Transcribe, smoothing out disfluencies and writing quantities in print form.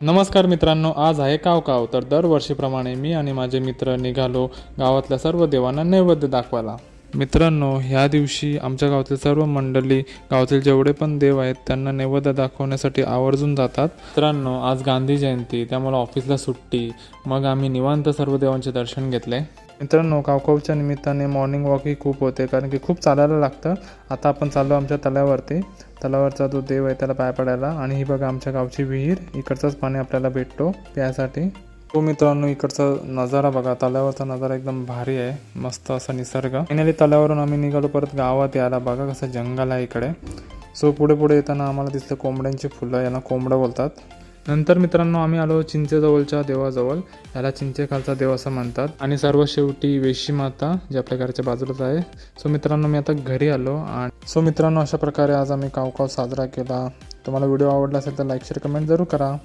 नमस्कार मित्रांनो, आज आहे काव तर दरवर्षीप्रमाणे मी आणि माझे मित्र निघालो गावातल्या सर्व देवांना नैवेद्य दाखवायला. मित्रांनो, ह्या दिवशी आमच्या गावातील सर्व मंडळी, गावातील जेवढे पण देव आहेत त्यांना नैवेद्य दाखवण्यासाठी आवर्जून जातात. मित्रांनो, आज गांधी जयंती, त्यामुळे ऑफिसला सुट्टी. मग आम्ही निवांत सर्व देवांचे दर्शन घेतले. मित्रांनो, कावकावच्या निमित्ताने मॉर्निंग वॉकही खूप होते, कारण की खूप चालायला लागतं. आता आपण चाललो आमच्या तलावावरती. तलावावरचा जो देव आहे त्याला पाय पडायला. आणि ही बघा आमच्या गावची विहीर, इकडचंच पाणी आपल्याला भेटतो प्यायसाठी. तो मित्रांनो, इकडचा नजारा बघा, तलावावरचा नजारा एकदम भारी आहे, मस्त असा निसर्ग. फायनली तलावावरून आम्ही निघालो परत गावात यायला. बघा कसं जंगल आहे इकडे. सो पुढे येताना आम्हाला दिसलं कोंबड्यांची फुलं, यांना कोंबडं बोलतात. नंतर मित्रांनो आम्ही आलो चिंचेजवळच्या देवाजवळ. याला चिंचेखालचा देव असं म्हणतात. आणि सर्व शेवटी वेशी माता, जी आपल्या घराच्या बाजूलाच आहे. सो मित्रांनो, मी आता घरी आलो. आणि मित्रांनो, अशा प्रकारे आज आम्ही कावकाव साजरा केला. तुम्हाला व्हिडिओ आवडला असेल तर लाईक शेअर कमेंट जरूर करा.